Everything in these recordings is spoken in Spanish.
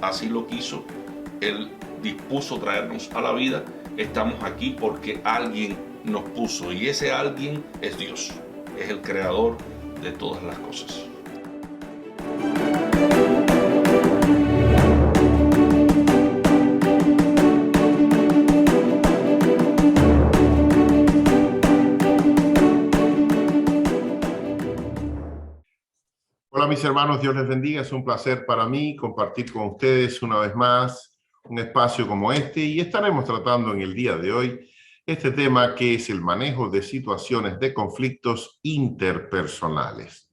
así lo quiso, Él dispuso traernos a la vida. Estamos aquí porque alguien nos puso, y ese alguien es Dios, es el creador de todas las cosas. Hola mis hermanos, Dios les bendiga. Es un placer para mí compartir con ustedes una vez más un espacio como este, y estaremos tratando en el día de hoy este tema que es el manejo de situaciones de conflictos interpersonales.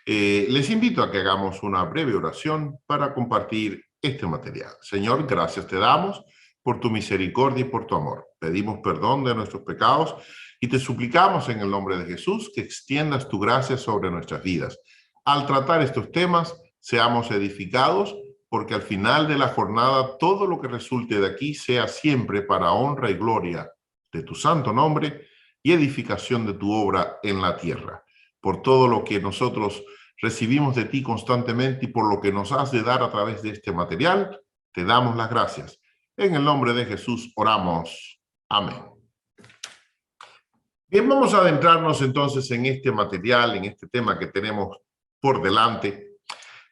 Les invito a que hagamos una breve oración para compartir este material. Señor, gracias te damos por tu misericordia y por tu amor. Pedimos perdón de nuestros pecados y te suplicamos en el nombre de Jesús que extiendas tu gracia sobre nuestras vidas. Al tratar estos temas, seamos edificados, porque al final de la jornada todo lo que resulte de aquí sea siempre para honra y gloria de tu santo nombre y edificación de tu obra en la tierra. Por todo lo que nosotros recibimos de ti constantemente y por lo que nos has de dar a través de este material, te damos las gracias. En el nombre de Jesús oramos. Amén. Bien, vamos a adentrarnos entonces en este material, en este tema que tenemos por delante.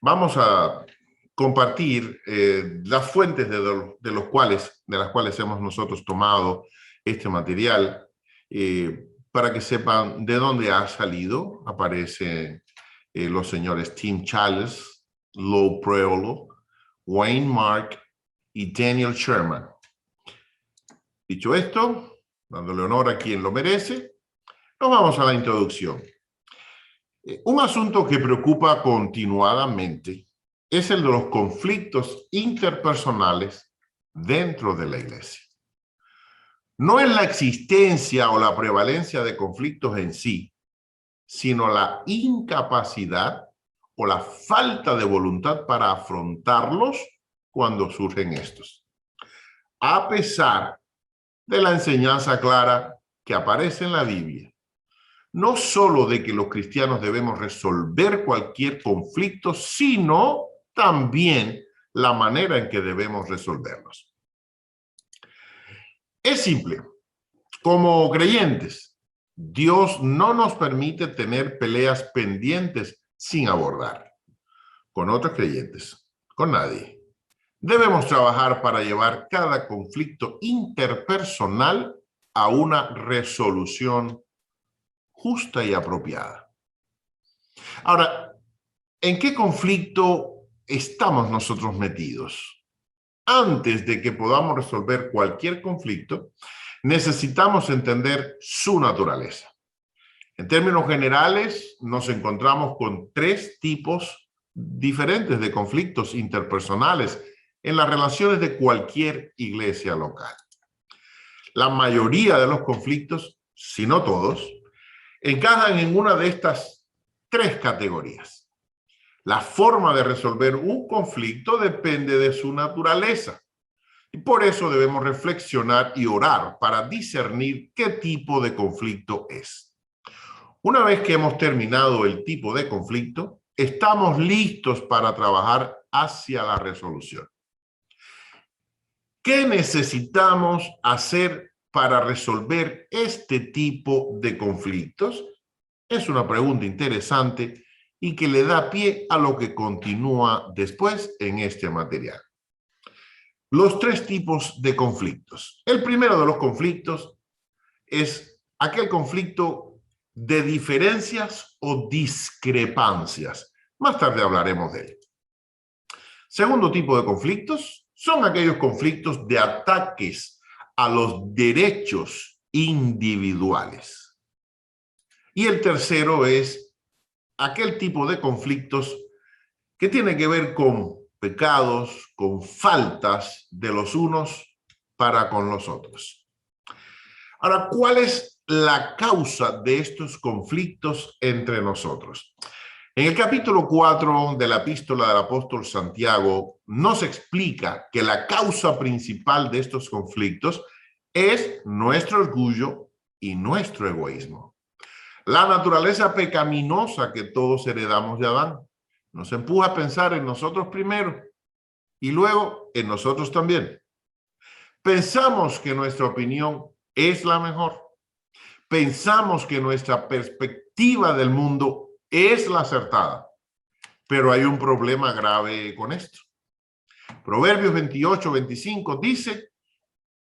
Vamos a compartir las fuentes de las cuales hemos nosotros tomado este material, para que sepan de dónde ha salido. Aparecen los señores Tim Challies, Lou Priolo, Wayne Mark y Daniel Sherman. Dicho esto, dándole honor a quien lo merece, nos vamos a la introducción. Un asunto que preocupa continuadamente es el de los conflictos interpersonales dentro de la iglesia. No es la existencia o la prevalencia de conflictos en sí, sino la incapacidad o la falta de voluntad para afrontarlos cuando surgen estos. A pesar de la enseñanza clara que aparece en la Biblia, no solo de que los cristianos debemos resolver cualquier conflicto, sino también la manera en que debemos resolverlos. Es simple. Como creyentes, Dios no nos permite tener peleas pendientes sin abordar con otros creyentes, con nadie. Debemos trabajar para llevar cada conflicto interpersonal a una resolución justa y apropiada. Ahora, ¿en qué conflicto estamos nosotros metidos? Antes de que podamos resolver cualquier conflicto, necesitamos entender su naturaleza. En términos generales, nos encontramos con tres tipos diferentes de conflictos interpersonales en las relaciones de cualquier iglesia local. La mayoría de los conflictos, si no todos, encajan en una de estas tres categorías. La forma de resolver un conflicto depende de su naturaleza, y por eso debemos reflexionar y orar para discernir qué tipo de conflicto es. Una vez que hemos terminado el tipo de conflicto, estamos listos para trabajar hacia la resolución. ¿Qué necesitamos hacer para resolver este tipo de conflictos? Es una pregunta interesante y que le da pie a lo que continúa después en este material. Los tres tipos de conflictos. El primero de los conflictos es aquel conflicto de diferencias o discrepancias. Más tarde hablaremos de él. Segundo tipo de conflictos son aquellos conflictos de ataques a los derechos individuales. Y el tercero es aquel tipo de conflictos que tiene que ver con pecados, con faltas de los unos para con los otros. Ahora, ¿cuál es la causa de estos conflictos entre nosotros? En el capítulo 4 de la epístola del apóstol Santiago nos explica que la causa principal de estos conflictos es nuestro orgullo y nuestro egoísmo. La naturaleza pecaminosa que todos heredamos de Adán nos empuja a pensar en nosotros primero y luego en nosotros también. Pensamos que nuestra opinión es la mejor. Pensamos que nuestra perspectiva del mundo es la acertada. Pero hay un problema grave con esto. Proverbios 28-25 dice: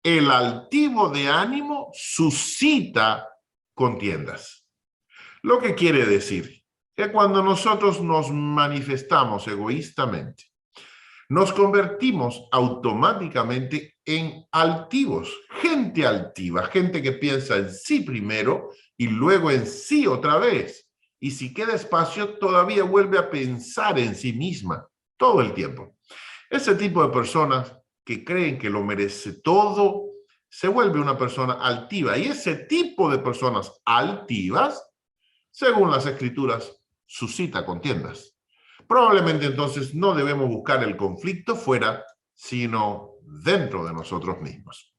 el altivo de ánimo suscita contiendas. Lo que quiere decir que cuando nosotros nos manifestamos egoístamente, nos convertimos automáticamente en altivos, gente altiva, gente que piensa en sí primero y luego en sí otra vez. Y si queda espacio, todavía vuelve a pensar en sí misma todo el tiempo. Ese tipo de personas que creen que lo merece todo, se vuelve una persona altiva. Y ese tipo de personas altivas, según las Escrituras, suscita contiendas. Probablemente entonces no debemos buscar el conflicto fuera, sino dentro de nosotros mismos.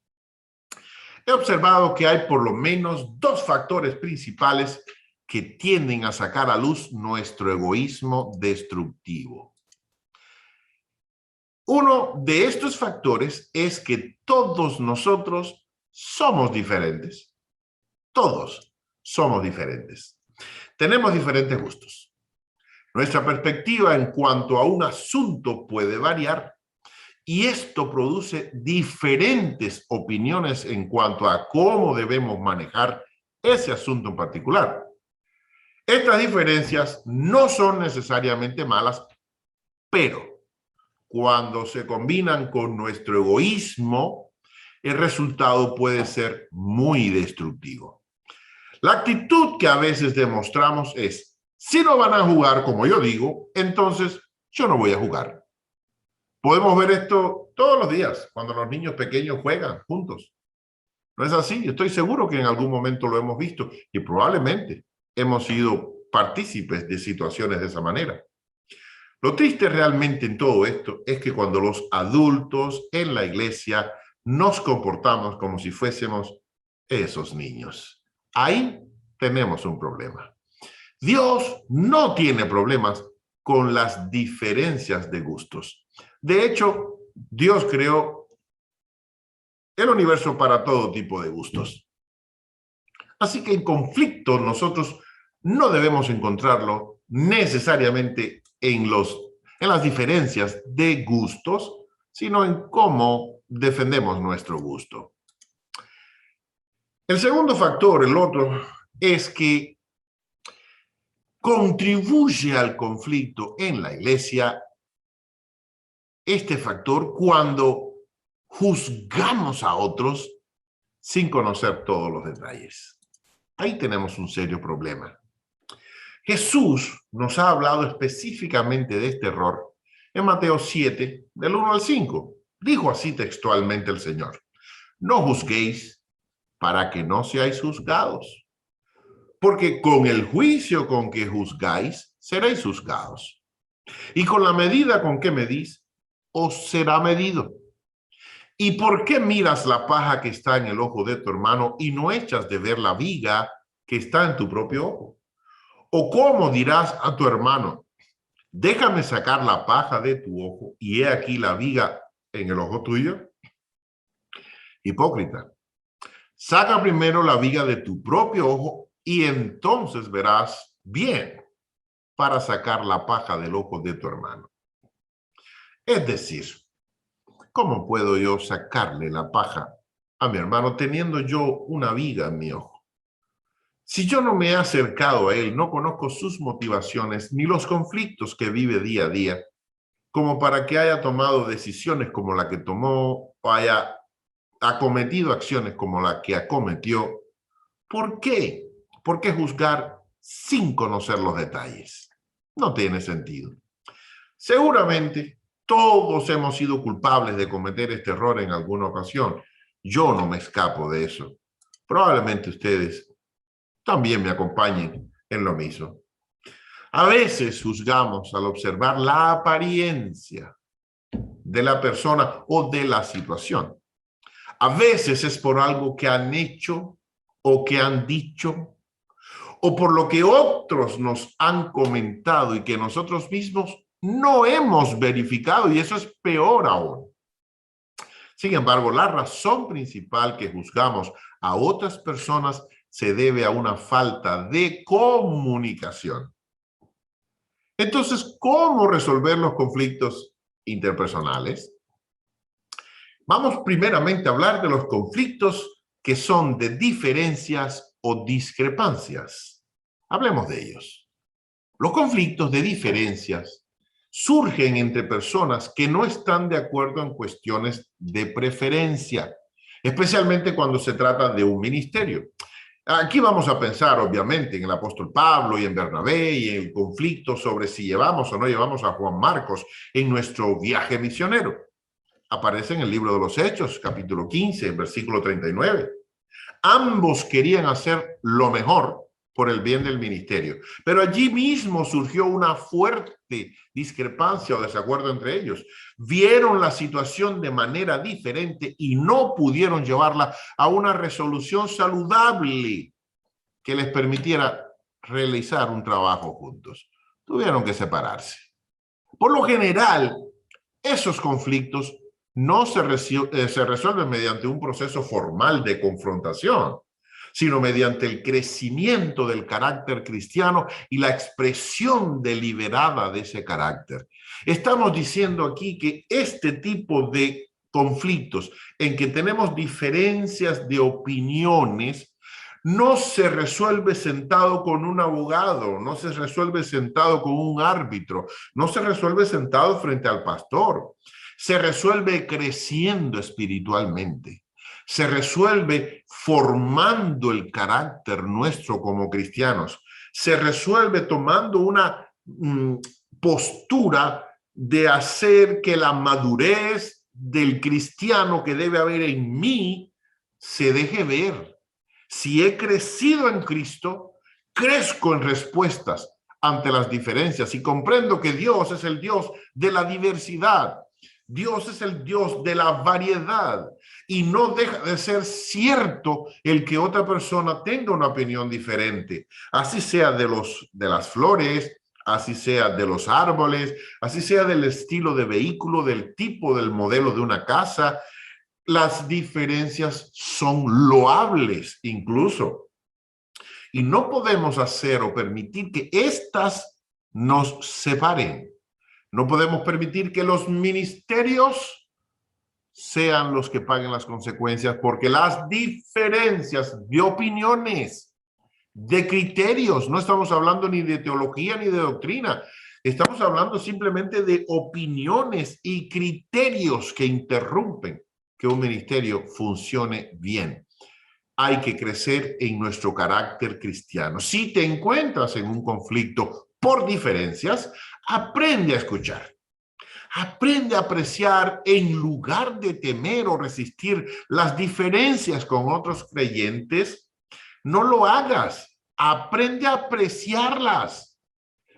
He observado que hay por lo menos dos factores principales que tienden a sacar a luz nuestro egoísmo destructivo. Uno de estos factores es que todos nosotros somos diferentes. Todos somos diferentes. Tenemos diferentes gustos. Nuestra perspectiva en cuanto a un asunto puede variar y esto produce diferentes opiniones en cuanto a cómo debemos manejar ese asunto en particular. Estas diferencias no son necesariamente malas, pero cuando se combinan con nuestro egoísmo, el resultado puede ser muy destructivo. La actitud que a veces demostramos es: si no van a jugar como yo digo, entonces yo no voy a jugar. Podemos ver esto todos los días cuando los niños pequeños juegan juntos. ¿No es así? Estoy seguro que en algún momento lo hemos visto y probablemente hemos sido partícipes de situaciones de esa manera. Lo triste realmente en todo esto es que cuando los adultos en la iglesia nos comportamos como si fuésemos esos niños, ahí tenemos un problema. Dios no tiene problemas con las diferencias de gustos. De hecho, Dios creó el universo para todo tipo de gustos. Así que en conflicto nosotros no debemos encontrarlo necesariamente en las diferencias de gustos, sino en cómo defendemos nuestro gusto. El segundo factor, el otro, es que contribuye al conflicto en la iglesia este factor cuando juzgamos a otros sin conocer todos los detalles. Ahí tenemos un serio problema. Jesús nos ha hablado específicamente de este error en Mateo 7, del 1 al 5. Dijo así textualmente el Señor: no juzguéis para que no seáis juzgados, porque con el juicio con que juzgáis, seréis juzgados. Y con la medida con que medís, os será medido. ¿Y por qué miras la paja que está en el ojo de tu hermano y no echas de ver la viga que está en tu propio ojo? ¿O cómo dirás a tu hermano: déjame sacar la paja de tu ojo y he aquí la viga en el ojo tuyo? Hipócrita, saca primero la viga de tu propio ojo y entonces verás bien para sacar la paja del ojo de tu hermano. Es decir, ¿cómo puedo yo sacarle la paja a mi hermano teniendo yo una viga en mi ojo? Si yo no me he acercado a él, no conozco sus motivaciones ni los conflictos que vive día a día, como para que haya tomado decisiones como la que tomó o haya acometido acciones como la que acometió. ¿Por qué? ¿Por qué juzgar sin conocer los detalles? No tiene sentido. Seguramente todos hemos sido culpables de cometer este error en alguna ocasión. Yo no me escapo de eso. Probablemente ustedes también me acompañen en lo mismo. A veces juzgamos al observar la apariencia de la persona o de la situación. A veces es por algo que han hecho o que han dicho, o por lo que otros nos han comentado y que nosotros mismos no hemos verificado, y eso es peor aún. Sin embargo, la razón principal que juzgamos a otras personas se debe a una falta de comunicación. Entonces, ¿cómo resolver los conflictos interpersonales? Vamos primeramente a hablar de los conflictos que son de diferencias o discrepancias. Hablemos de ellos. Los conflictos de diferencias surgen entre personas que no están de acuerdo en cuestiones de preferencia, especialmente cuando se trata de un ministerio. Aquí vamos a pensar, obviamente, en el apóstol Pablo y en Bernabé y en el conflicto sobre si llevamos o no llevamos a Juan Marcos en nuestro viaje misionero. Aparece en el libro de los Hechos, capítulo 15, versículo 39. Ambos querían hacer lo mejor por el bien del ministerio, pero allí mismo surgió una fuerte discrepancia o desacuerdo entre ellos. Vieron la situación de manera diferente y no pudieron llevarla a una resolución saludable que les permitiera realizar un trabajo juntos. Tuvieron que separarse. Por lo general, esos conflictos no se resuelven mediante un proceso formal de confrontación, sino mediante el crecimiento del carácter cristiano y la expresión deliberada de ese carácter. Estamos diciendo aquí que este tipo de conflictos en que tenemos diferencias de opiniones no se resuelve sentado con un abogado, no se resuelve sentado con un árbitro, no se resuelve sentado frente al pastor. Se resuelve creciendo espiritualmente. Se resuelve formando el carácter nuestro como cristianos. Se resuelve tomando una postura de hacer que la madurez del cristiano que debe haber en mí se deje ver. Si he crecido en Cristo, crezco en respuestas ante las diferencias y comprendo que Dios es el Dios de la diversidad. Dios es el Dios de la variedad y no deja de ser cierto el que otra persona tenga una opinión diferente, así sea de las flores, así sea de los árboles, así sea del estilo de vehículo, del tipo, del modelo de una casa. Las diferencias son loables incluso y no podemos hacer o permitir que éstas nos separen. No podemos permitir que los ministerios sean los que paguen las consecuencias, porque las diferencias de opiniones, de criterios, no estamos hablando ni de teología ni de doctrina, estamos hablando simplemente de opiniones y criterios que interrumpen que un ministerio funcione bien. Hay que crecer en nuestro carácter cristiano. Si te encuentras en un conflicto por diferencias, aprende a escuchar. Aprende a apreciar en lugar de temer o resistir las diferencias con otros creyentes. No lo hagas. Aprende a apreciarlas.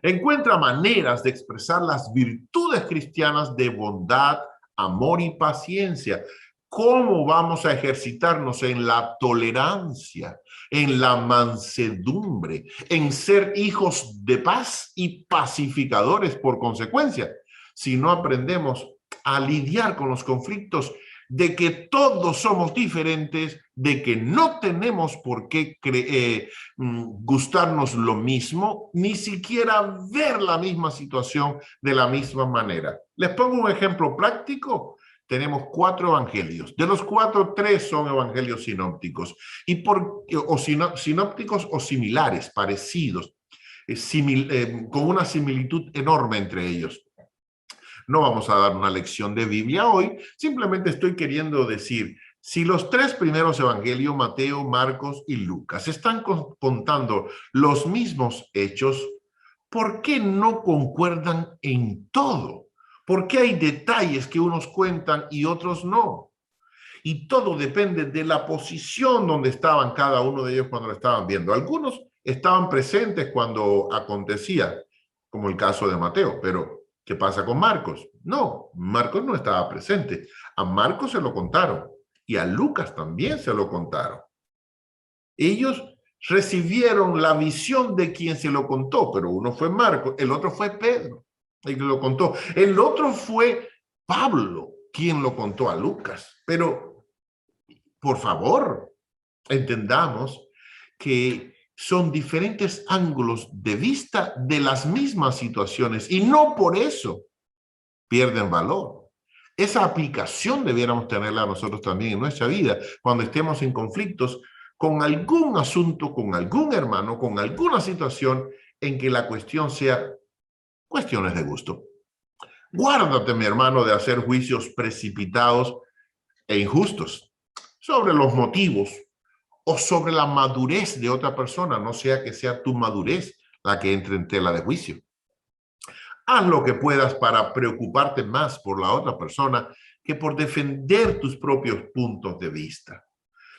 Encuentra maneras de expresar las virtudes cristianas de bondad, amor y paciencia. ¿Cómo vamos a ejercitarnos en la tolerancia, en la mansedumbre, en ser hijos de paz y pacificadores por consecuencia? Si no aprendemos a lidiar con los conflictos de que todos somos diferentes, de que no tenemos por qué gustarnos lo mismo, ni siquiera ver la misma situación de la misma manera. Les pongo un ejemplo práctico. Tenemos 4 evangelios. De los 4, 3 son evangelios sinópticos. Sinópticos o similares, parecidos, con una similitud enorme entre ellos. No vamos a dar una lección de Biblia hoy, simplemente estoy queriendo decir, si los 3 primeros evangelios, Mateo, Marcos y Lucas, están contando los mismos hechos, ¿por qué no concuerdan en todo? ¿Por qué hay detalles que unos cuentan y otros no? Y todo depende de la posición donde estaban cada uno de ellos cuando lo estaban viendo. Algunos estaban presentes cuando acontecía, como el caso de Mateo, pero ¿qué pasa con Marcos? No, Marcos no estaba presente. A Marcos se lo contaron y a Lucas también se lo contaron. Ellos recibieron la visión de quien se lo contó, pero uno fue Marcos, el otro fue Pedro. y lo contó. El otro fue Pablo, quien lo contó a Lucas. Pero, por favor, entendamos que son diferentes ángulos de vista de las mismas situaciones y no por eso pierden valor. Esa aplicación debiéramos tenerla nosotros también en nuestra vida cuando estemos en conflictos con algún asunto, con algún hermano, con alguna situación en que la cuestión sea cuestiones de gusto. Guárdate, mi hermano, de hacer juicios precipitados e injustos sobre los motivos o sobre la madurez de otra persona, no sea que sea tu madurez la que entre en tela de juicio. Haz lo que puedas para preocuparte más por la otra persona que por defender tus propios puntos de vista.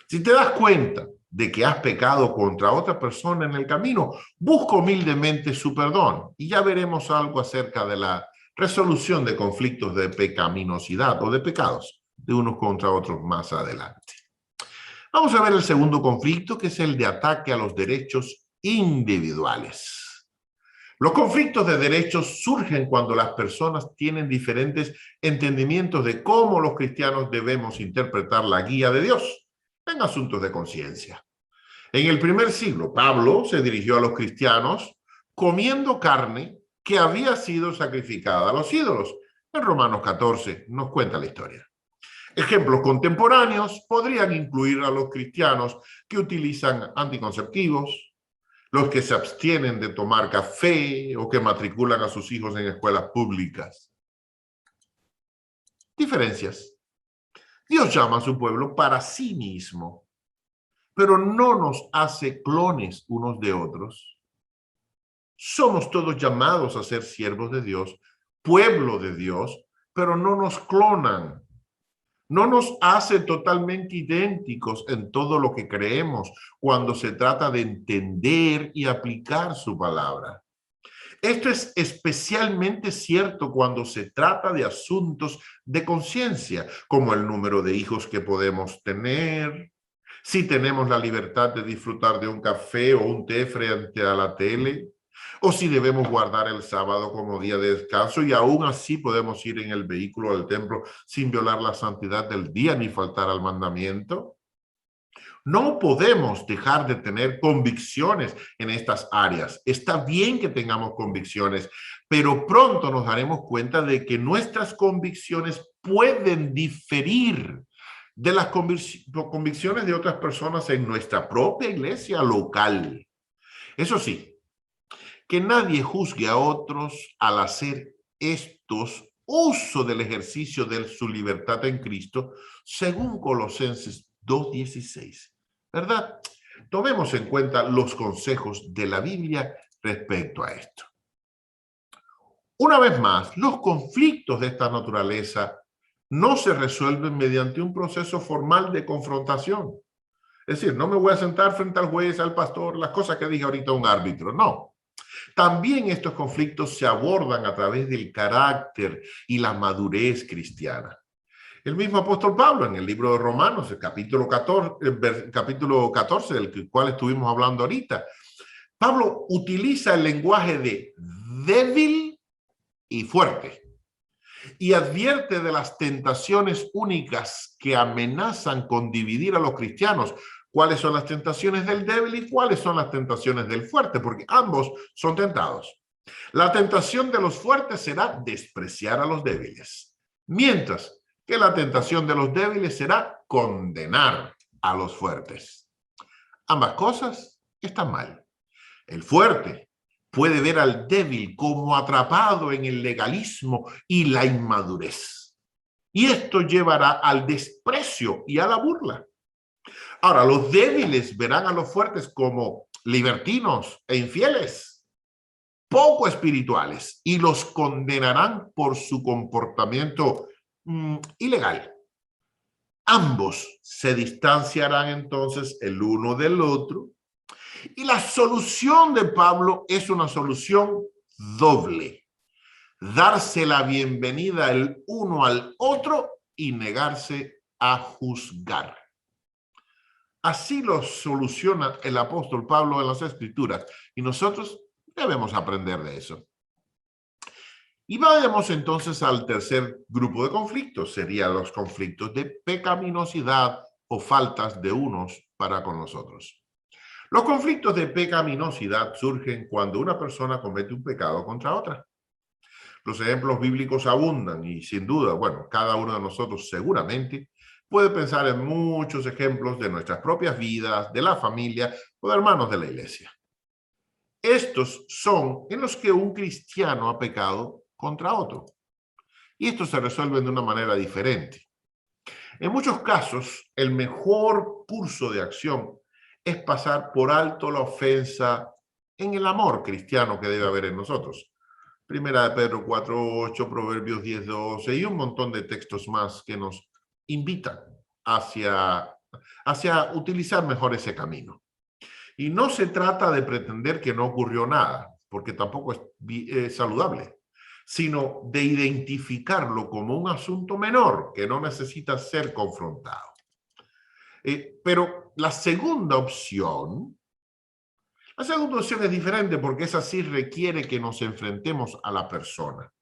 Si te das cuenta de que has pecado contra otra persona en el camino, busca humildemente su perdón y ya veremos algo acerca de la resolución de conflictos de pecaminosidad o de pecados de unos contra otros más adelante. Vamos a ver el segundo conflicto, que es el de ataque a los derechos individuales. Los conflictos de derechos surgen cuando las personas tienen diferentes entendimientos de cómo los cristianos debemos interpretar la guía de Dios en asuntos de conciencia. En el primer siglo, Pablo se dirigió a los cristianos comiendo carne que había sido sacrificada a los ídolos. En Romanos 14 nos cuenta la historia. Ejemplos contemporáneos podrían incluir a los cristianos que utilizan anticonceptivos, los que se abstienen de tomar café o que matriculan a sus hijos en escuelas públicas. Diferencias. Dios llama a su pueblo para sí mismo, pero no nos hace clones unos de otros. Somos todos llamados a ser siervos de Dios, pueblo de Dios, pero no nos clonan. No nos hace totalmente idénticos en todo lo que creemos cuando se trata de entender y aplicar su palabra. Esto es especialmente cierto cuando se trata de asuntos de conciencia, como el número de hijos que podemos tener, si tenemos la libertad de disfrutar de un café o un té frente a la tele, o si debemos guardar el sábado como día de descanso y aún así podemos ir en el vehículo al templo sin violar la santidad del día ni faltar al mandamiento. No podemos dejar de tener convicciones en estas áreas. Está bien que tengamos convicciones, pero pronto nos daremos cuenta de que nuestras convicciones pueden diferir de las convicciones de otras personas en nuestra propia iglesia local. Eso sí, que nadie juzgue a otros al hacer estos uso del ejercicio de su libertad en Cristo, según Colosenses 2:16, ¿verdad? Tomemos en cuenta los consejos de la Biblia respecto a esto. Una vez más, los conflictos de esta naturaleza no se resuelven mediante un proceso formal de confrontación. Es decir, no me voy a sentar frente al juez, al pastor, las cosas que dije ahorita a un árbitro, no. También estos conflictos se abordan a través del carácter y la madurez cristiana. El mismo apóstol Pablo en el libro de Romanos, el capítulo 14, del cual estuvimos hablando ahorita, Pablo utiliza el lenguaje de débil y fuerte y advierte de las tentaciones únicas que amenazan con dividir a los cristianos. ¿Cuáles son las tentaciones del débil y cuáles son las tentaciones del fuerte? Porque ambos son tentados. La tentación de los fuertes será despreciar a los débiles, mientras que la tentación de los débiles será condenar a los fuertes. Ambas cosas están mal. El fuerte puede ver al débil como atrapado en el legalismo y la inmadurez. Y esto llevará al desprecio y a la burla. Ahora, los débiles verán a los fuertes como libertinos e infieles, poco espirituales, y los condenarán por su comportamiento ilegal. Ambos se distanciarán entonces el uno del otro, y la solución de Pablo es una solución doble: darse la bienvenida el uno al otro y negarse a juzgar. Así lo soluciona el apóstol Pablo en las Escrituras y nosotros debemos aprender de eso. Y vayamos entonces al tercer grupo de conflictos, serían los conflictos de pecaminosidad o faltas de unos para con los otros. Los conflictos de pecaminosidad surgen cuando una persona comete un pecado contra otra. Los ejemplos bíblicos abundan y sin duda, bueno, cada uno de nosotros seguramente puede pensar en muchos ejemplos de nuestras propias vidas, de la familia o de hermanos de la iglesia. Estos son en los que un cristiano ha pecado contra otro. Y estos se resuelven de una manera diferente. En muchos casos, el mejor curso de acción es pasar por alto la ofensa en el amor cristiano que debe haber en nosotros. Primera de Pedro 4:8, Proverbios 10:12 y un montón de textos más que nos invitan hacia utilizar mejor ese camino. Y no se trata de pretender que no ocurrió nada, porque tampoco es saludable, sino de identificarlo como un asunto menor que no necesita ser confrontado. Pero la segunda opción es diferente porque esa sí requiere que nos enfrentemos a la persona.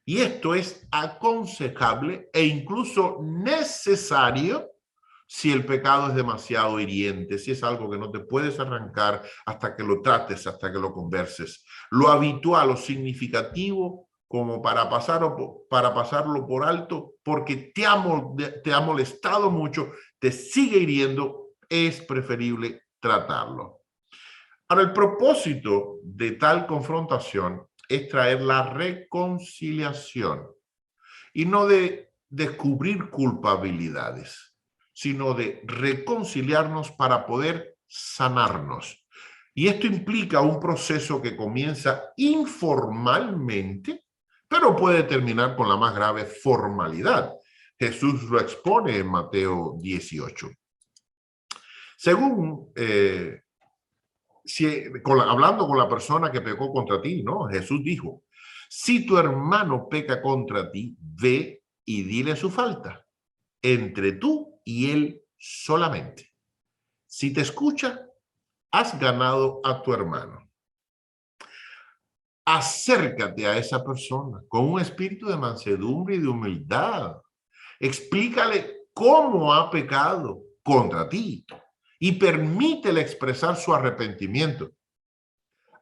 Y esto es aconsejable e incluso necesario si el pecado es demasiado hiriente, si es algo que no te puedes arrancar hasta que lo trates, hasta que lo converses. Lo habitual o significativo como para pasarlo por alto, porque te ha molestado mucho, te sigue hiriendo, es preferible tratarlo. Ahora, el propósito de tal confrontación es traer la reconciliación y no de descubrir culpabilidades, sino de reconciliarnos para poder sanarnos. Y esto implica un proceso que comienza informalmente, pero puede terminar con la más grave formalidad. Jesús lo expone en Mateo 18. Según, hablando con la persona que pecó contra ti, ¿no? Jesús dijo, si tu hermano peca contra ti, ve y dile su falta, entre tú y él solamente. Si te escucha, has ganado a tu hermano. Acércate a esa persona con un espíritu de mansedumbre y de humildad. Explícale cómo ha pecado contra ti y permítele expresar su arrepentimiento.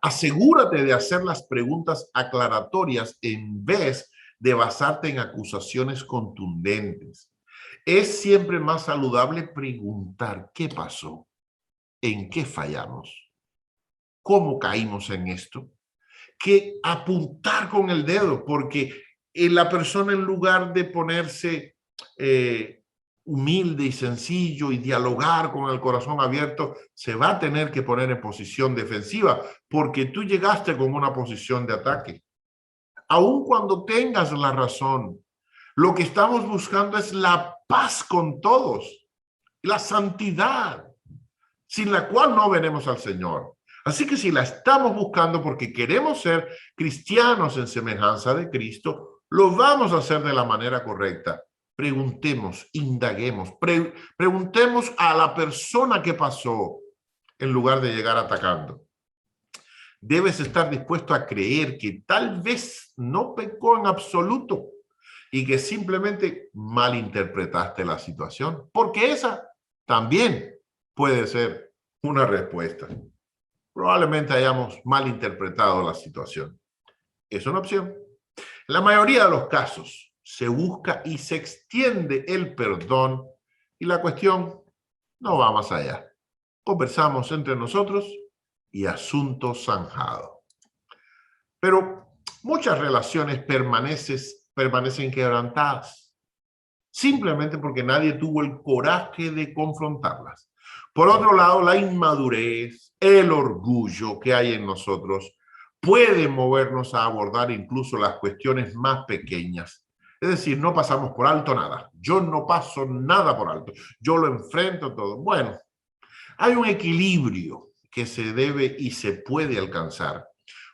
Asegúrate de hacer las preguntas aclaratorias en vez de basarte en acusaciones contundentes. Es siempre más saludable preguntar qué pasó, en qué fallamos, cómo caímos en esto, que apuntar con el dedo, porque la persona en lugar de ponerse humilde y sencillo y dialogar con el corazón abierto, se va a tener que poner en posición defensiva, porque tú llegaste con una posición de ataque. Aun cuando tengas la razón, lo que estamos buscando es la paz con todos, la santidad, sin la cual no veremos al Señor. Así que si la estamos buscando porque queremos ser cristianos en semejanza de Cristo, lo vamos a hacer de la manera correcta. Preguntemos, indaguemos, preguntemos a la persona que pasó en lugar de llegar atacando. Debes estar dispuesto a creer que tal vez no pecó en absoluto y que simplemente malinterpretaste la situación, porque esa también puede ser una respuesta. Probablemente hayamos malinterpretado la situación. Es una opción. En la mayoría de los casos se busca y se extiende el perdón y la cuestión no va más allá. Conversamos entre nosotros y asunto zanjado. Pero muchas relaciones permanecen quebrantadas, simplemente porque nadie tuvo el coraje de confrontarlas. Por otro lado, la inmadurez, el orgullo que hay en nosotros puede movernos a abordar incluso las cuestiones más pequeñas. Es decir, no pasamos por alto nada. Yo no paso nada por alto. Yo lo enfrento todo. Bueno, hay un equilibrio que se debe y se puede alcanzar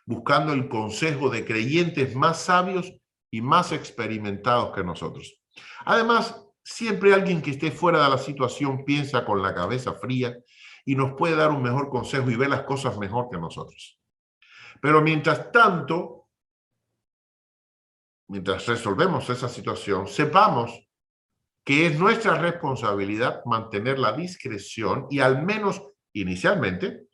buscando el consejo de creyentes más sabios y más experimentados que nosotros. Además, siempre alguien que esté fuera de la situación piensa con la cabeza fría y nos puede dar un mejor consejo y ve las cosas mejor que nosotros. Pero mientras tanto, mientras resolvemos esa situación, sepamos que es nuestra responsabilidad mantener la discreción y al menos inicialmente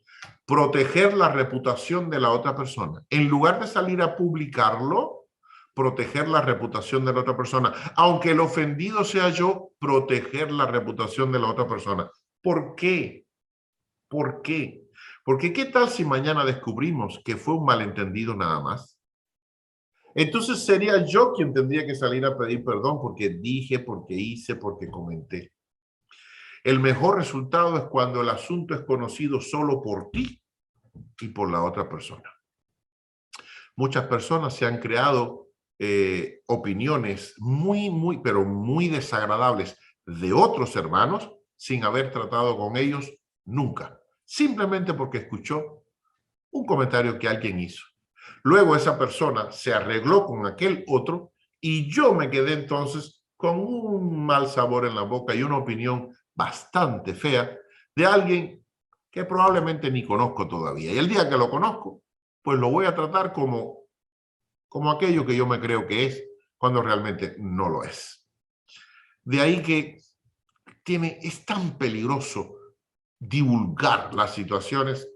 proteger la reputación de la otra persona. En lugar de salir a publicarlo, proteger la reputación de la otra persona. Aunque el ofendido sea yo, proteger la reputación de la otra persona. ¿Por qué? ¿Por qué? Porque ¿qué tal si mañana descubrimos que fue un malentendido nada más? Entonces sería yo quien tendría que salir a pedir perdón porque dije, porque hice, porque comenté. El mejor resultado es cuando el asunto es conocido solo por ti y por la otra persona. Muchas personas se han creado opiniones pero muy desagradables de otros hermanos sin haber tratado con ellos nunca, simplemente porque escuchó un comentario que alguien hizo. Luego esa persona se arregló con aquel otro y yo me quedé entonces con un mal sabor en la boca y una opinión bastante fea de alguien que probablemente ni conozco todavía. Y el día que lo conozco, pues lo voy a tratar como aquello que yo me creo que es, cuando realmente no lo es. De ahí que es tan peligroso divulgar las situaciones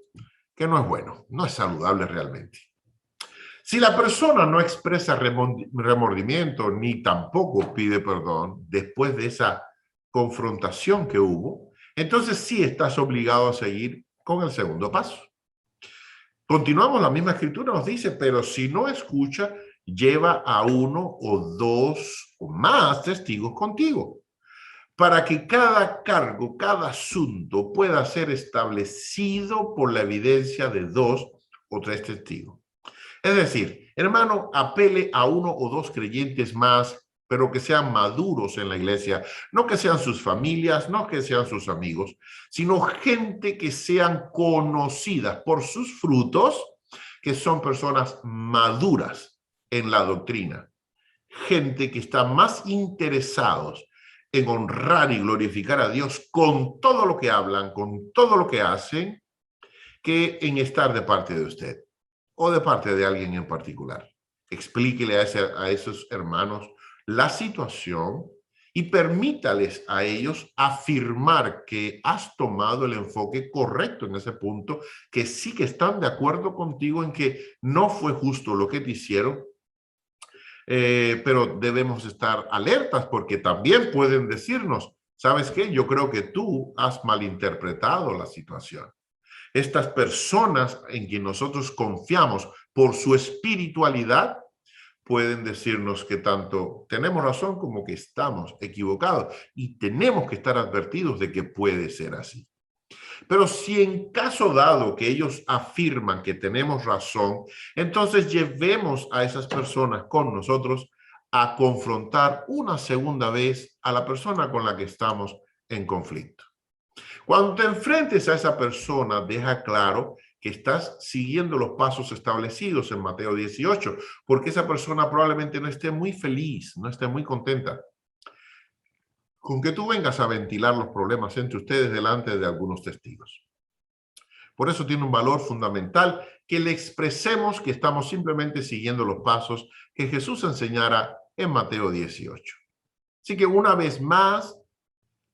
que no es bueno, no es saludable realmente. Si la persona no expresa remordimiento ni tampoco pide perdón después de esa confrontación que hubo, entonces sí estás obligado a seguir con el segundo paso. Continuamos, la misma escritura nos dice, pero si no escucha, lleva a uno o dos o más testigos contigo, para que cada cargo, cada asunto pueda ser establecido por la evidencia de dos o tres testigos. Es decir, hermano, apele a uno o dos creyentes más, pero que sean maduros en la iglesia, no que sean sus familias, no que sean sus amigos, sino gente que sean conocidas por sus frutos, que son personas maduras en la doctrina, gente que está más interesados en honrar y glorificar a Dios con todo lo que hablan, con todo lo que hacen, que en estar de parte de usted o de parte de alguien en particular. Explíquele a esos hermanos la situación y permítales a ellos afirmar que has tomado el enfoque correcto en ese punto, que sí que están de acuerdo contigo en que no fue justo lo que te hicieron, pero debemos estar alertas porque también pueden decirnos, ¿sabes qué? Yo creo que tú has malinterpretado la situación. Estas personas en quien nosotros confiamos por su espiritualidad pueden decirnos que tanto tenemos razón como que estamos equivocados y tenemos que estar advertidos de que puede ser así. Pero si en caso dado que ellos afirman que tenemos razón, entonces llevemos a esas personas con nosotros a confrontar una segunda vez a la persona con la que estamos en conflicto. Cuando te enfrentes a esa persona, deja claro que estás siguiendo los pasos establecidos en Mateo 18, porque esa persona probablemente no esté muy feliz, no esté muy contenta con que tú vengas a ventilar los problemas entre ustedes delante de algunos testigos. Por eso tiene un valor fundamental que le expresemos que estamos simplemente siguiendo los pasos que Jesús enseñara en Mateo 18. Así que una vez más,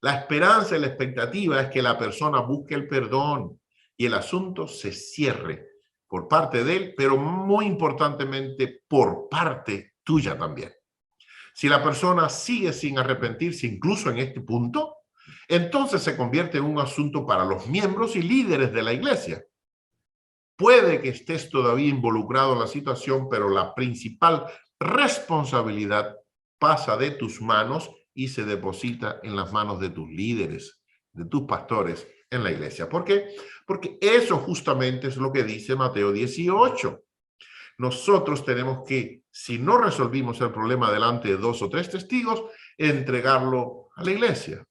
la esperanza y la expectativa es que la persona busque el perdón y el asunto se cierre por parte de él, pero muy importantemente por parte tuya también. Si la persona sigue sin arrepentirse, incluso en este punto, entonces se convierte en un asunto para los miembros y líderes de la iglesia. Puede que estés todavía involucrado en la situación, pero la principal responsabilidad pasa de tus manos y se deposita en las manos de tus líderes, de tus pastores en la iglesia. ¿Por qué? Porque eso justamente es lo que dice Mateo 18. Nosotros tenemos que, si no resolvimos el problema delante de dos o tres testigos, entregarlo a la iglesia.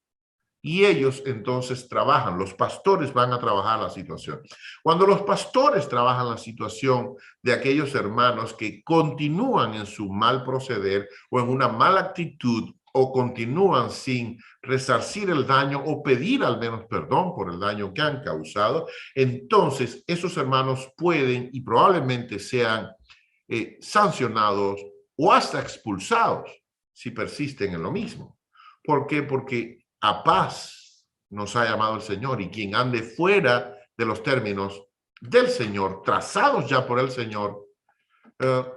Y ellos entonces trabajan, los pastores van a trabajar la situación. Cuando los pastores trabajan la situación de aquellos hermanos que continúan en su mal proceder o en una mala actitud o continúan sin resarcir el daño o pedir al menos perdón por el daño que han causado, entonces esos hermanos pueden y probablemente sean sancionados o hasta expulsados si persisten en lo mismo. ¿Por qué? Porque a paz nos ha llamado el Señor, y quien ande fuera de los términos del Señor, trazados ya por el Señor,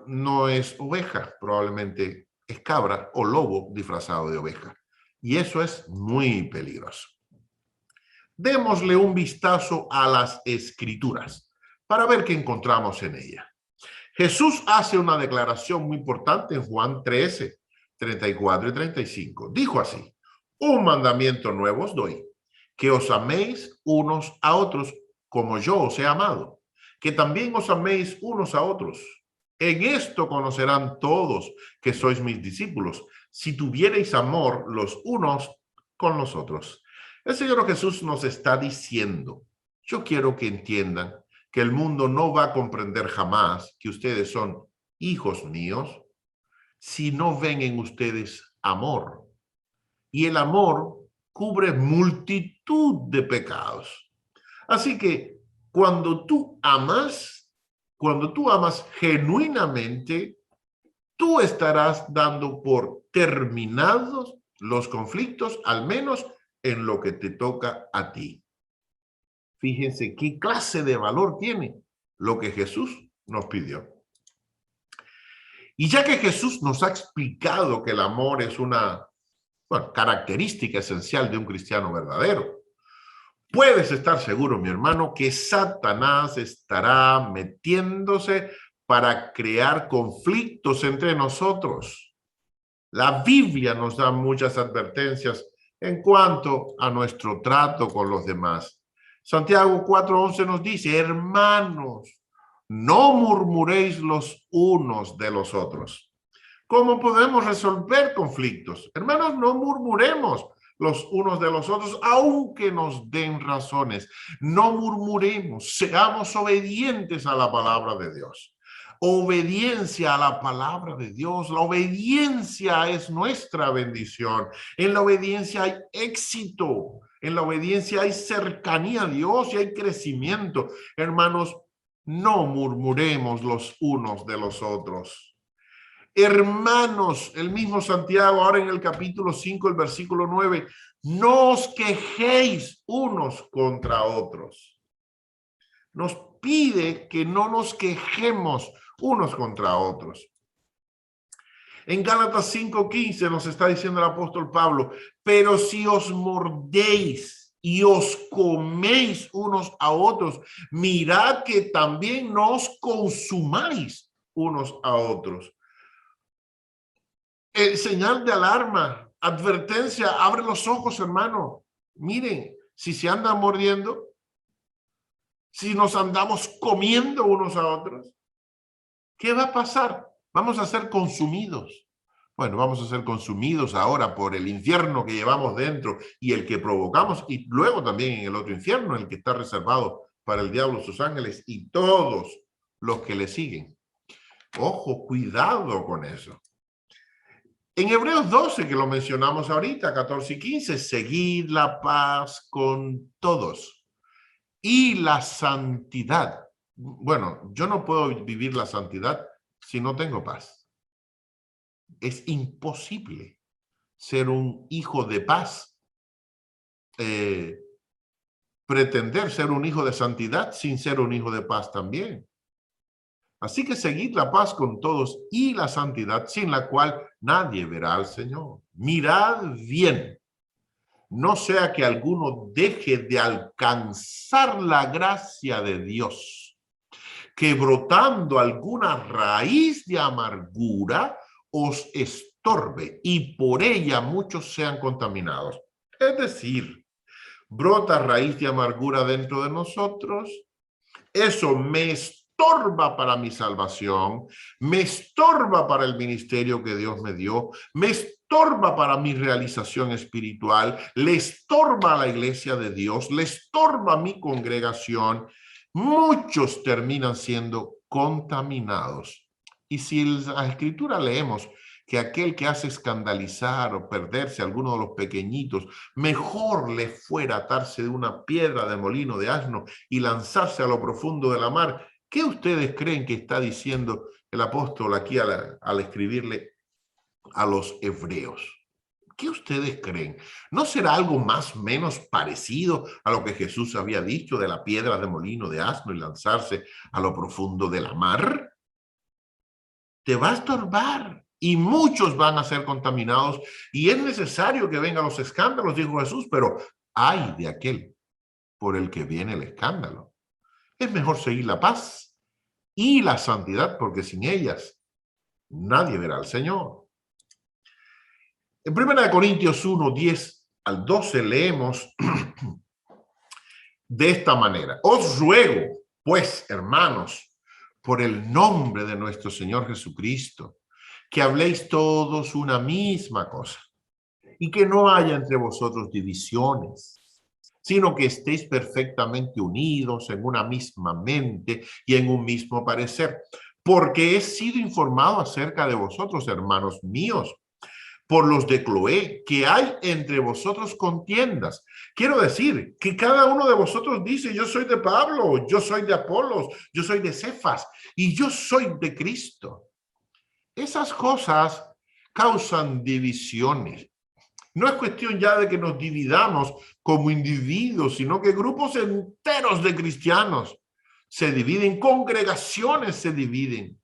no es oveja, probablemente es cabra o lobo disfrazado de oveja. Y eso es muy peligroso. Démosle un vistazo a las Escrituras para ver qué encontramos en ella. Jesús hace una declaración muy importante en Juan 13, 34 y 35. Dijo así: un mandamiento nuevo os doy, que os améis unos a otros como yo os he amado, que también os améis unos a otros. En esto conocerán todos que sois mis discípulos, si tuviereis amor los unos con los otros. El Señor Jesús nos está diciendo, yo quiero que entiendan que el mundo no va a comprender jamás que ustedes son hijos míos si no ven en ustedes amor. Y el amor cubre multitud de pecados. Así que cuando tú amas genuinamente, tú estarás dando por terminados los conflictos, al menos en lo que te toca a ti. Fíjense qué clase de valor tiene lo que Jesús nos pidió. Y ya que Jesús nos ha explicado que el amor es una característica esencial de un cristiano verdadero, puedes estar seguro, mi hermano, que Satanás estará metiéndose para crear conflictos entre nosotros. La Biblia nos da muchas advertencias en cuanto a nuestro trato con los demás. Santiago 4:11 nos dice: hermanos, no murmuréis los unos de los otros. ¿Cómo podemos resolver conflictos? Hermanos, no murmuremos los unos de los otros, aunque nos den razones. No murmuremos, seamos obedientes a la palabra de Dios. Obediencia a la palabra de Dios. La obediencia es nuestra bendición. En la obediencia hay éxito. En la obediencia hay cercanía a Dios y hay crecimiento. Hermanos, no murmuremos los unos de los otros. Hermanos, el mismo Santiago, ahora en el capítulo 5, el versículo 9, no os quejéis unos contra otros. Nos pide que no nos quejemos unos contra otros. En Gálatas 5:15 nos está diciendo el apóstol Pablo: pero si os mordéis y os coméis unos a otros, mirad que también no os consumáis unos a otros. Señal de alarma, advertencia, abre los ojos, hermano. Miren, si se andan mordiendo, si nos andamos comiendo unos a otros, ¿qué va a pasar? Vamos a ser consumidos. Bueno, vamos a ser consumidos ahora por el infierno que llevamos dentro y el que provocamos, y luego también en el otro infierno, el que está reservado para el diablo, sus ángeles y todos los que le siguen. Ojo, cuidado con eso. En Hebreos 12, que lo mencionamos ahorita, 14 y 15, seguid la paz con todos y la santidad. Bueno, yo no puedo vivir la santidad si no tengo paz. Es imposible ser un hijo de paz, pretender ser un hijo de santidad sin ser un hijo de paz también. Así que seguid la paz con todos y la santidad, sin la cual nadie verá al Señor. Mirad bien, no sea que alguno deje de alcanzar la gracia de Dios, que brotando alguna raíz de amargura os estorbe y por ella muchos sean contaminados. Es decir, brota raíz de amargura dentro de nosotros, eso me estorba para mi salvación, me estorba para el ministerio que Dios me dio, me estorba para mi realización espiritual, le estorba a la iglesia de Dios, le estorba a mi congregación. Muchos terminan siendo contaminados. Y si en la Escritura leemos que aquel que hace escandalizar o perderse a alguno de los pequeñitos, mejor le fuera atarse de una piedra de molino de asno y lanzarse a lo profundo de la mar. ¿Qué ustedes creen que está diciendo el apóstol aquí al escribirle a los hebreos. ¿Qué ustedes creen? ¿No será algo más o menos parecido a lo que Jesús había dicho de la piedra de molino de asno y lanzarse a lo profundo de la mar? Te va a estorbar y muchos van a ser contaminados y es necesario que vengan los escándalos, dijo Jesús, pero ay de aquel por el que viene el escándalo. Es mejor seguir la paz y la santidad, porque sin ellas nadie verá al Señor. En 1 Corintios 1, 10 al 12 leemos de esta manera: os ruego, pues, hermanos, por el nombre de nuestro Señor Jesucristo, que habléis todos una misma cosa y que no haya entre vosotros divisiones, sino que estéis perfectamente unidos en una misma mente y en un mismo parecer. Porque he sido informado acerca de vosotros, hermanos míos, por los de Cloé, que hay entre vosotros contiendas. Quiero decir que cada uno de vosotros dice: yo soy de Pablo, yo soy de Apolos, yo soy de Cefas y yo soy de Cristo. Esas cosas causan divisiones. No es cuestión ya de que nos dividamos como individuos, sino que grupos enteros de cristianos se dividen, congregaciones se dividen.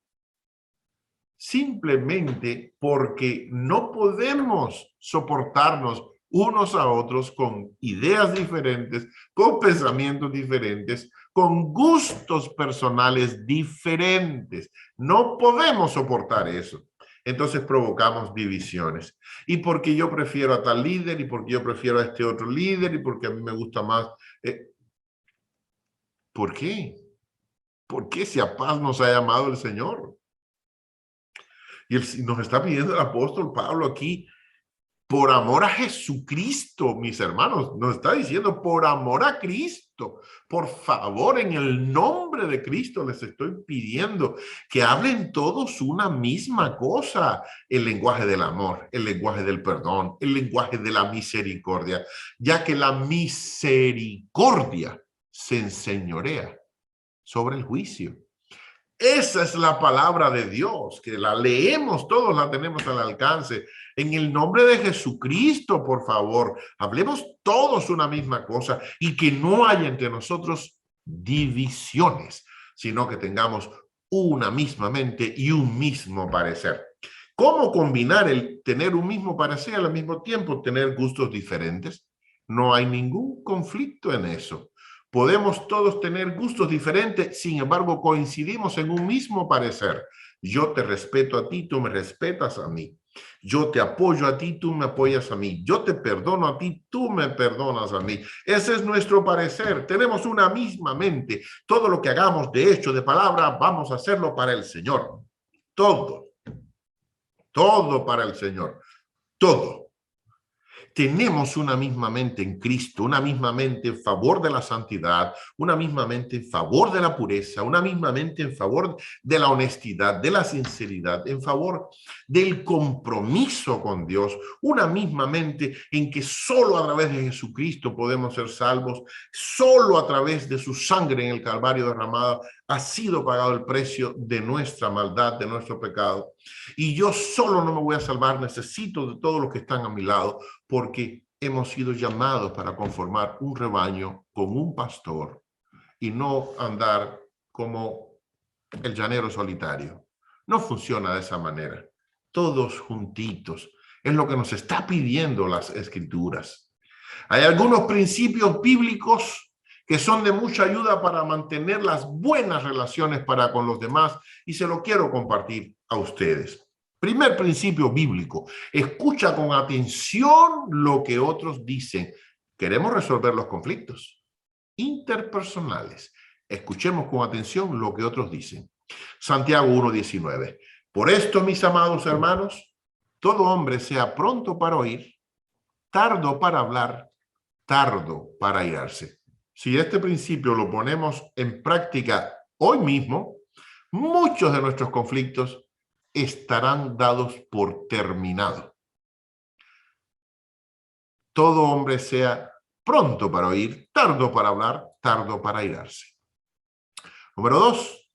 Simplemente porque no podemos soportarnos unos a otros con ideas diferentes, con pensamientos diferentes, con gustos personales diferentes. No podemos soportar eso. Entonces provocamos divisiones. Y porque yo prefiero a tal líder, y porque yo prefiero a este otro líder, y porque a mí me gusta más. ¿Por qué? ¿Por qué si a paz nos ha llamado el Señor? Y nos está pidiendo el apóstol Pablo aquí, por amor a Jesucristo, mis hermanos, nos está diciendo por amor a Cristo. Por favor, en el nombre de Cristo les estoy pidiendo que hablen todos una misma cosa: el lenguaje del amor, el lenguaje del perdón, el lenguaje de la misericordia, ya que la misericordia se enseñorea sobre el juicio. Esa es la palabra de Dios, que la leemos todos, la tenemos al alcance. En el nombre de Jesucristo, por favor, hablemos todos una misma cosa y que no haya entre nosotros divisiones, sino que tengamos una misma mente y un mismo parecer. ¿Cómo combinar el tener un mismo parecer y al mismo tiempo tener gustos diferentes? No hay ningún conflicto en eso. Podemos todos tener gustos diferentes, sin embargo, coincidimos en un mismo parecer. Yo te respeto a ti, tú me respetas a mí. Yo te apoyo a ti, tú me apoyas a mí. Yo te perdono a ti, tú me perdonas a mí. Ese es nuestro parecer. Tenemos una misma mente. Todo lo que hagamos de hecho, de palabra, vamos a hacerlo para el Señor. Todo. Todo para el Señor. Todo. Tenemos una misma mente en Cristo, una misma mente en favor de la santidad, una misma mente en favor de la pureza, una misma mente en favor de la honestidad, de la sinceridad, en favor del compromiso con Dios, una misma mente en que solo a través de Jesucristo podemos ser salvos, solo a través de su sangre en el Calvario derramada ha sido pagado el precio de nuestra maldad, de nuestro pecado. Y yo solo no me voy a salvar, necesito de todos los que están a mi lado, porque hemos sido llamados para conformar un rebaño con un pastor y no andar como el llanero solitario. No funciona de esa manera. Todos juntitos. Es lo que nos está pidiendo las Escrituras. Hay algunos principios bíblicos que son de mucha ayuda para mantener las buenas relaciones para con los demás y se lo quiero compartir a ustedes. Primer principio bíblico: escucha con atención lo que otros dicen. Queremos resolver los conflictos interpersonales. Escuchemos con atención lo que otros dicen. Santiago 1:19. Por esto, mis amados hermanos, todo hombre sea pronto para oír, tardo para hablar, tardo para airarse. Si este principio lo ponemos en práctica hoy mismo, muchos de nuestros conflictos estarán dados por terminado. Todo hombre sea pronto para oír, tardo para hablar, tardo para airarse. Número 2.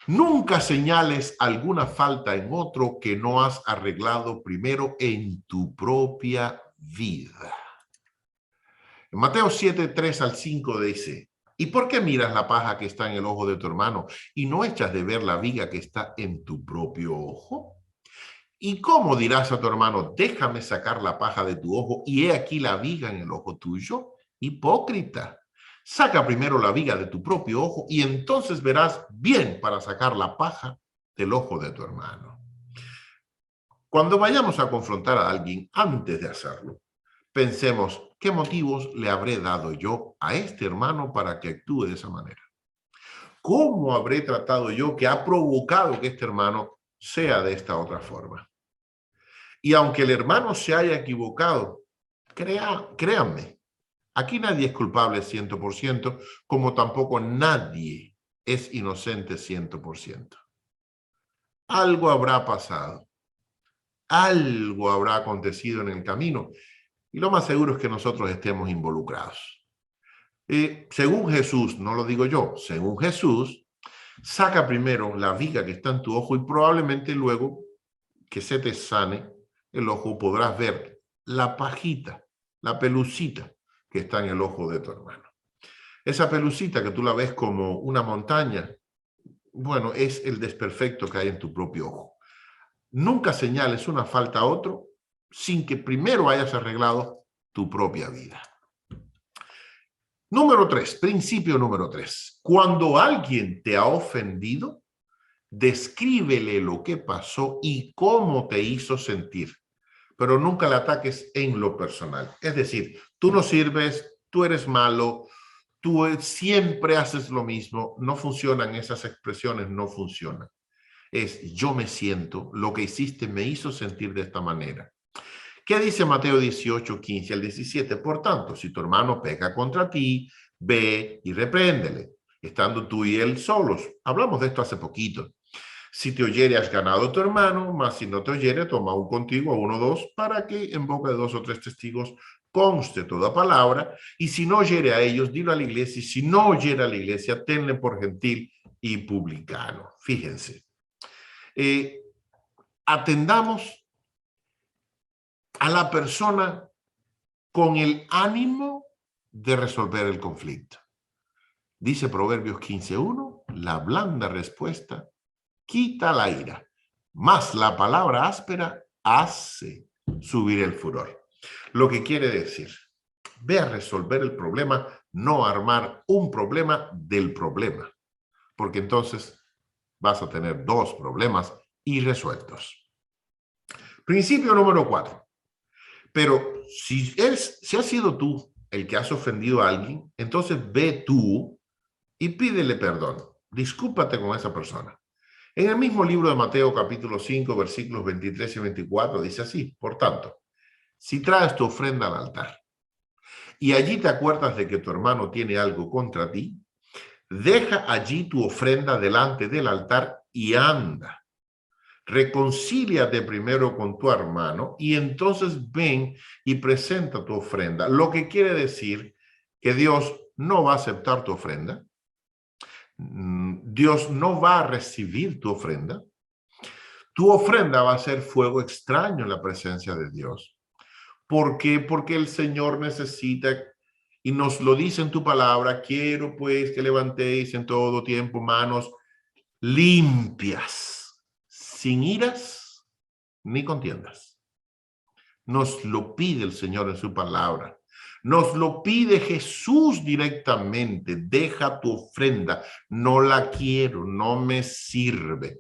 Nunca señales alguna falta en otro que no has arreglado primero en tu propia vida. En Mateo 7, 3 al 5 dice, ¿y por qué miras la paja que está en el ojo de tu hermano y no echas de ver la viga que está en tu propio ojo? ¿Y cómo dirás a tu hermano, déjame sacar la paja de tu ojo y he aquí la viga en el ojo tuyo? Hipócrita. Saca primero la viga de tu propio ojo y entonces verás bien para sacar la paja del ojo de tu hermano. Cuando vayamos a confrontar a alguien, antes de hacerlo, pensemos, ¿qué motivos le habré dado yo a este hermano para que actúe de esa manera? ¿Cómo habré tratado yo que ha provocado que este hermano sea de esta otra forma? Y aunque el hermano se haya equivocado, créanme, aquí nadie es culpable 100%, como tampoco nadie es inocente 100%. Algo habrá pasado, algo habrá acontecido en el camino, y lo más seguro es que nosotros estemos involucrados. Según Jesús, no lo digo yo, según Jesús, saca primero la viga que está en tu ojo y probablemente luego que se te sane el ojo podrás ver la pajita, la pelucita que está en el ojo de tu hermano. Esa pelucita que tú la ves como una montaña, bueno, es el desperfecto que hay en tu propio ojo. Nunca señales una falta a otro sin que primero hayas arreglado tu propia vida. Número 3, principio número 3. Cuando alguien te ha ofendido, descríbele lo que pasó y cómo te hizo sentir, pero nunca le ataques en lo personal. Es decir, tú no sirves, tú eres malo, tú siempre haces lo mismo. No funcionan esas expresiones, no funcionan. Es yo me siento, lo que hiciste me hizo sentir de esta manera. ¿Qué dice Mateo 18, 15 al 17? Por tanto, si tu hermano peca contra ti, ve y repréndele, estando tú y él solos. Hablamos de esto hace poquito. Si te oyere, has ganado a tu hermano, mas si no te oyere, toma un contigo, a 1 o 2, para que en boca de 2 o 3 testigos conste toda palabra. Y si no oyere a ellos, dilo a la iglesia. Y si no oyere a la iglesia, tenle por gentil y publicano. Fíjense. Atendamos a la persona con el ánimo de resolver el conflicto. Dice Proverbios 15:1, la blanda respuesta quita la ira, mas la palabra áspera hace subir el furor. Lo que quiere decir, ve a resolver el problema, no armar un problema del problema, porque entonces vas a tener 2 problemas irresueltos. Principio número 4. Pero si has sido tú el que has ofendido a alguien, entonces ve tú y pídele perdón. Discúlpate con esa persona. En el mismo libro de Mateo, capítulo 5, versículos 23 y 24, dice así: por tanto, si traes tu ofrenda al altar y allí te acuerdas de que tu hermano tiene algo contra ti, deja allí tu ofrenda delante del altar y anda. Reconcíliate primero con tu hermano y entonces ven y presenta tu ofrenda. Lo que quiere decir que Dios no va a aceptar tu ofrenda. Dios no va a recibir tu ofrenda. Tu ofrenda va a ser fuego extraño en la presencia de Dios. ¿Por qué? Porque el Señor necesita, y nos lo dice en tu palabra, quiero pues que levantéis en todo tiempo manos limpias, sin iras ni contiendas. Nos lo pide el Señor en su palabra. Nos lo pide Jesús directamente. Deja tu ofrenda. No la quiero, no me sirve.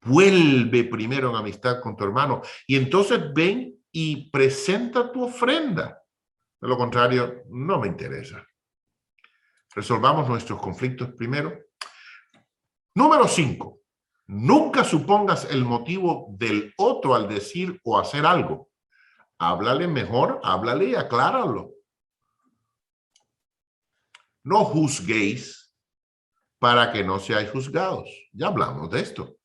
Vuelve primero en amistad con tu hermano y entonces ven y presenta tu ofrenda. De lo contrario, no me interesa. Resolvamos nuestros conflictos primero. Número 5. Nunca supongas el motivo del otro al decir o hacer algo. Háblale mejor, háblale y acláralo. No juzguéis para que no seáis juzgados. Ya hablamos de esto.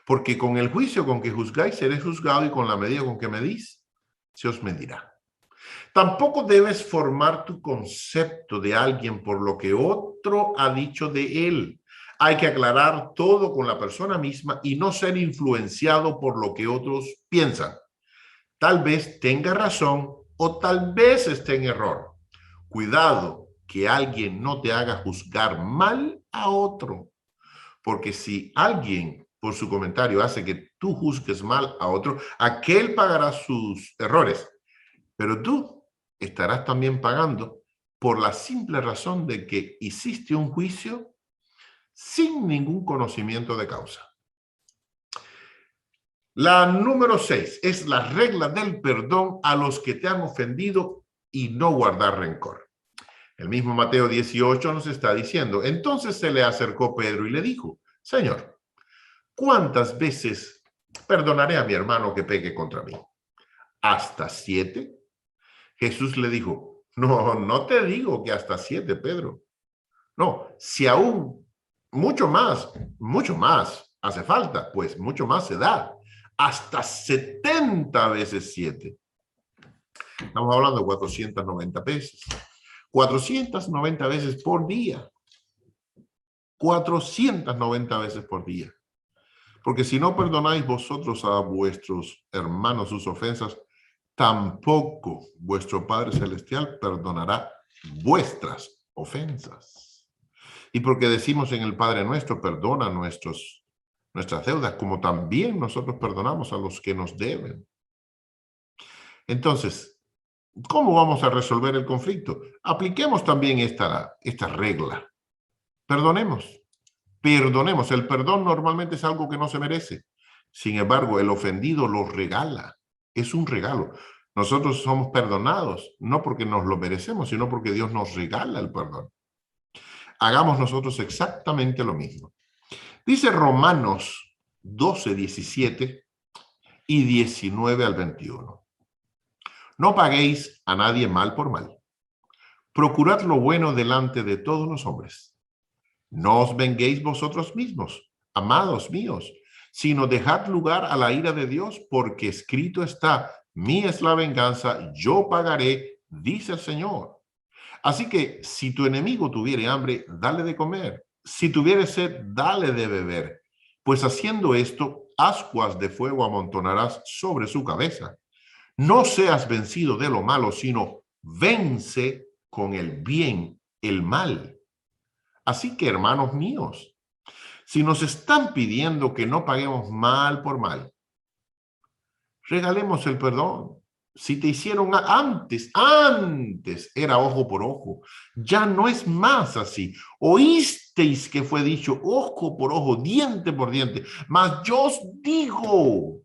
Porque con el juicio con que juzgáis seréis juzgados y con la medida con que medís se os medirá. Tampoco debes formar tu concepto de alguien por lo que otro ha dicho de él. Hay que aclarar todo con la persona misma y no ser influenciado por lo que otros piensan. Tal vez tenga razón o tal vez esté en error. Cuidado que alguien no te haga juzgar mal a otro, porque si alguien por su comentario hace que tú juzgues mal a otro, aquel pagará sus errores, pero tú estarás también pagando por la simple razón de que hiciste un juicio sin ningún conocimiento de causa. La número 6 es la regla del perdón a los que te han ofendido y no guardar rencor. El mismo Mateo 18 nos está diciendo, entonces se le acercó Pedro y le dijo, Señor, ¿cuántas veces perdonaré a mi hermano que peque contra mí? ¿Hasta 7? Jesús le dijo, no te digo que hasta 7, Pedro. No, si aún mucho más hace falta, pues mucho más se da. Hasta 70 veces 7. Estamos hablando de 490 veces. 490 veces por día. 490 veces por día. Porque si no perdonáis vosotros a vuestros hermanos sus ofensas, tampoco vuestro Padre Celestial perdonará vuestras ofensas. Y porque decimos en el Padre Nuestro, perdona nuestras deudas, como también nosotros perdonamos a los que nos deben. Entonces, ¿cómo vamos a resolver el conflicto? Apliquemos también esta regla. Perdonemos. El perdón normalmente es algo que no se merece. Sin embargo, el ofendido lo regala. Es un regalo. Nosotros somos perdonados, no porque nos lo merecemos, sino porque Dios nos regala el perdón. Hagamos nosotros exactamente lo mismo. Dice Romanos 12, 17 y 19 al 21. No paguéis a nadie mal por mal. Procurad lo bueno delante de todos los hombres. No os venguéis vosotros mismos, amados míos, sino dejad lugar a la ira de Dios, porque escrito está, mía es la venganza, yo pagaré, dice el Señor. Así que si tu enemigo tuviere hambre, dale de comer. Si tuviere sed, dale de beber. Pues haciendo esto, ascuas de fuego amontonarás sobre su cabeza. No seas vencido de lo malo, sino vence con el bien el mal. Así que, hermanos míos, si nos están pidiendo que no paguemos mal por mal, regalemos el perdón. Si te hicieron antes era ojo por ojo, ya no es más así. Oísteis que fue dicho ojo por ojo, diente por diente, mas yo os digo,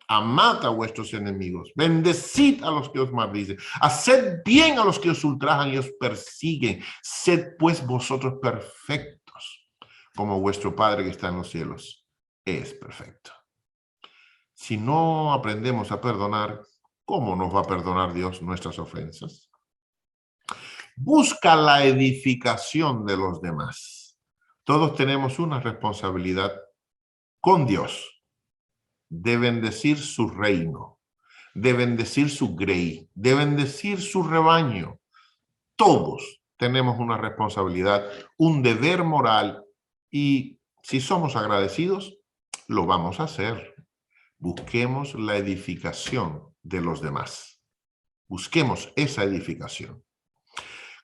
amad a vuestros enemigos, bendecid a los que os maldicen, haced bien a los que os ultrajan y os persiguen, sed pues vosotros perfectos, como vuestro Padre que está en los cielos es perfecto. Si no aprendemos a perdonar, ¿cómo nos va a perdonar Dios nuestras ofensas? Busca la edificación de los demás. Todos tenemos una responsabilidad con Dios de bendecir su reino, de bendecir su grey, de bendecir su rebaño. Todos tenemos una responsabilidad, un deber moral, y si somos agradecidos, lo vamos a hacer. Busquemos la edificación de los demás. Busquemos esa edificación.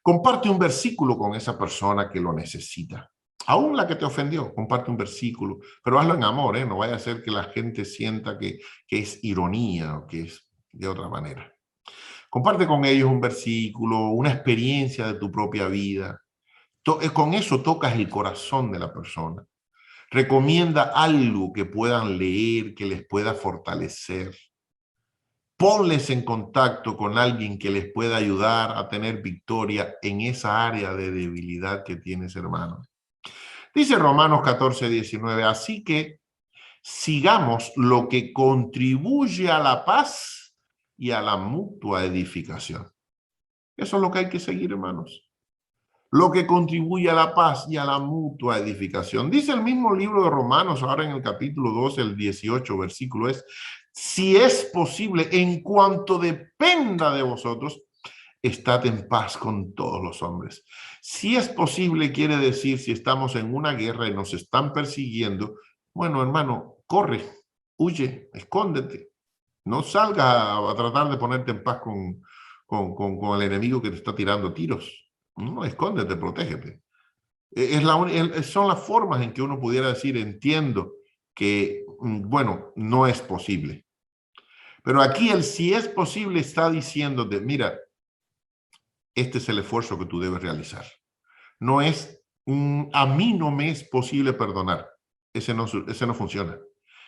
Comparte un versículo con esa persona que lo necesita. Aún la que te ofendió, comparte un versículo, pero hazlo en amor, ¿eh? No vaya a ser que la gente sienta que es ironía o que es de otra manera. Comparte con ellos un versículo, una experiencia de tu propia vida. Con eso tocas el corazón de la persona. Recomienda algo que puedan leer, que les pueda fortalecer. Ponles en contacto con alguien que les pueda ayudar a tener victoria en esa área de debilidad que tienes, hermano. Dice Romanos 14, 19, así que sigamos lo que contribuye a la paz y a la mutua edificación. Eso es lo que hay que seguir, hermanos. Lo que contribuye a la paz y a la mutua edificación. Dice el mismo libro de Romanos, ahora en el capítulo 12, el 18 versículo es, si es posible, en cuanto dependa de vosotros, estad en paz con todos los hombres. Si es posible, quiere decir, si estamos en una guerra y nos están persiguiendo, bueno, hermano, corre, huye, escóndete. No salgas a tratar de ponerte en paz con el enemigo que te está tirando tiros. No, escóndete, protégete. Son las formas en que uno pudiera decir, entiendo que, bueno, no es posible. Pero aquí el si es posible está diciéndote, mira, este es el esfuerzo que tú debes realizar. No es, a mí no me es posible perdonar. Ese no funciona.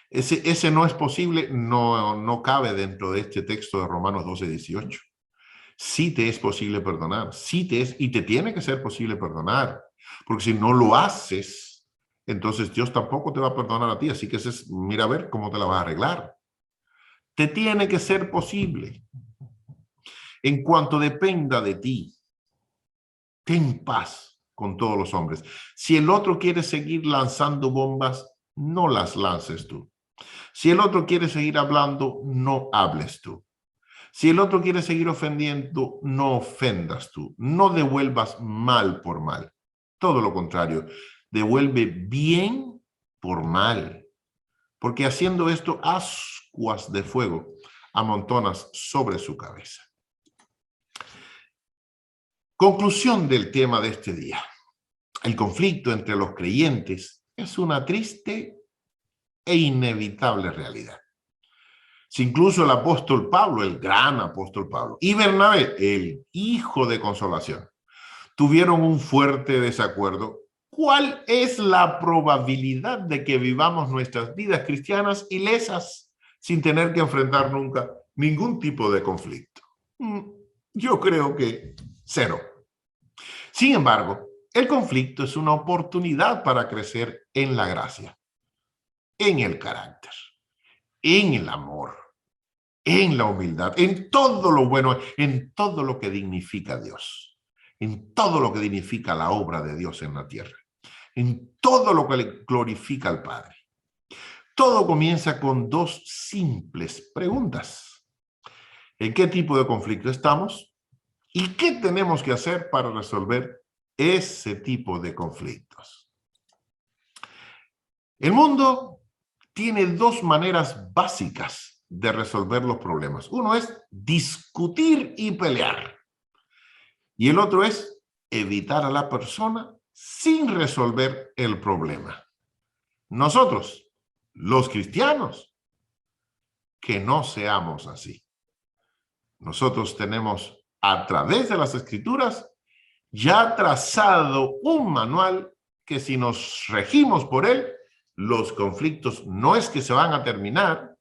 Ese no es posible, no cabe dentro de este texto de Romanos 12:18. Sí te es posible perdonar, y te tiene que ser posible perdonar, porque si no lo haces, entonces Dios tampoco te va a perdonar a ti, así que mira a ver cómo te la vas a arreglar. Te tiene que ser posible. En cuanto dependa de ti, ten paz con todos los hombres. Si el otro quiere seguir lanzando bombas, no las lances tú. Si el otro quiere seguir hablando, no hables tú. Si el otro quiere seguir ofendiendo, no ofendas tú. No devuelvas mal por mal. Todo lo contrario, devuelve bien por mal. Porque haciendo esto, ascuas de fuego amontonas sobre su cabeza. Conclusión del tema de este día. El conflicto entre los creyentes es una triste e inevitable realidad. Si incluso el apóstol Pablo, el gran apóstol Pablo, y Bernabé, el hijo de consolación, tuvieron un fuerte desacuerdo, ¿cuál es la probabilidad de que vivamos nuestras vidas cristianas ilesas sin tener que enfrentar nunca ningún tipo de conflicto? Yo creo que 0. Sin embargo, el conflicto es una oportunidad para crecer en la gracia, en el carácter, en el amor, en la humildad, en todo lo bueno, en todo lo que dignifica a Dios, en todo lo que dignifica la obra de Dios en la tierra, en todo lo que le glorifica al Padre. Todo comienza con 2 simples preguntas. ¿En qué tipo de conflicto estamos? ¿Y qué tenemos que hacer para resolver ese tipo de conflictos? El mundo tiene 2 maneras básicas de resolver los problemas. Uno es discutir y pelear. Y el otro es evitar a la persona sin resolver el problema. Nosotros, los cristianos, que no seamos así. Nosotros tenemos, a través de las Escrituras, ya trazado un manual que si nos regimos por él, los conflictos no es que se van a terminar,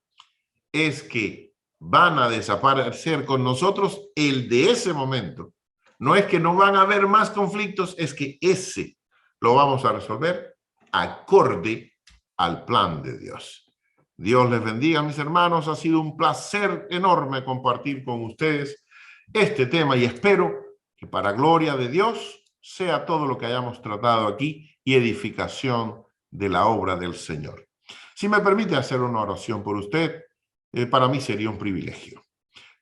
es que van a desaparecer con nosotros el de ese momento. No es que no van a haber más conflictos, es que ese lo vamos a resolver acorde al plan de Dios. Dios les bendiga, mis hermanos. Ha sido un placer enorme compartir con ustedes este tema y espero que para gloria de Dios sea todo lo que hayamos tratado aquí y edificación de la obra del Señor. Si me permite hacer una oración por usted, para mí sería un privilegio.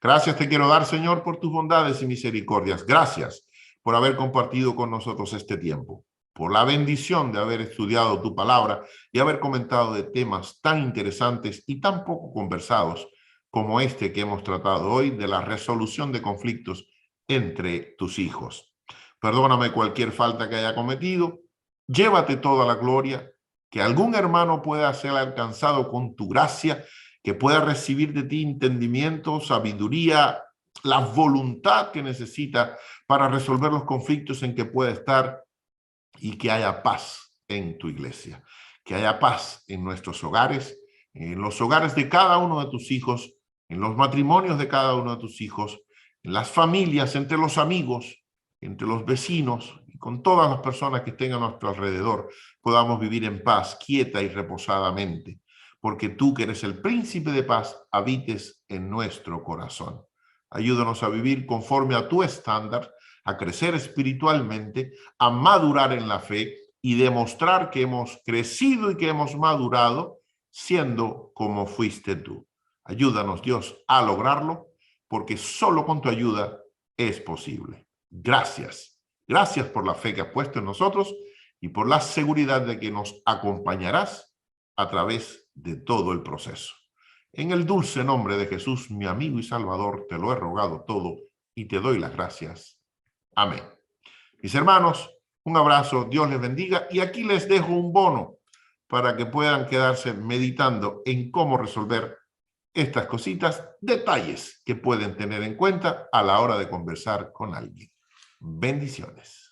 Gracias te quiero dar, Señor, por tus bondades y misericordias. Gracias por haber compartido con nosotros este tiempo, por la bendición de haber estudiado tu palabra y haber comentado de temas tan interesantes y tan poco conversados como este que hemos tratado hoy de la resolución de conflictos entre tus hijos. Perdóname cualquier falta que haya cometido. Llévate toda la gloria, que algún hermano pueda ser alcanzado con tu gracia, que pueda recibir de ti entendimiento, sabiduría, la voluntad que necesita para resolver los conflictos en que pueda estar y que haya paz en tu iglesia, que haya paz en nuestros hogares, en los hogares de cada uno de tus hijos, en los matrimonios de cada uno de tus hijos, en las familias, entre los amigos, entre los vecinos y con todas las personas que estén a nuestro alrededor, podamos vivir en paz, quieta y reposadamente, porque tú que eres el príncipe de paz, habites en nuestro corazón. Ayúdanos a vivir conforme a tu estándar, a crecer espiritualmente, a madurar en la fe y demostrar que hemos crecido y que hemos madurado siendo como fuiste tú. Ayúdanos, Dios, a lograrlo, porque solo con tu ayuda es posible. Gracias. Gracias por la fe que has puesto en nosotros y por la seguridad de que nos acompañarás a través de todo el proceso. En el dulce nombre de Jesús, mi amigo y Salvador, te lo he rogado todo y te doy las gracias. Amén. Mis hermanos, un abrazo, Dios les bendiga, y aquí les dejo un bono para que puedan quedarse meditando en cómo resolver estas cositas, detalles que pueden tener en cuenta a la hora de conversar con alguien. Bendiciones.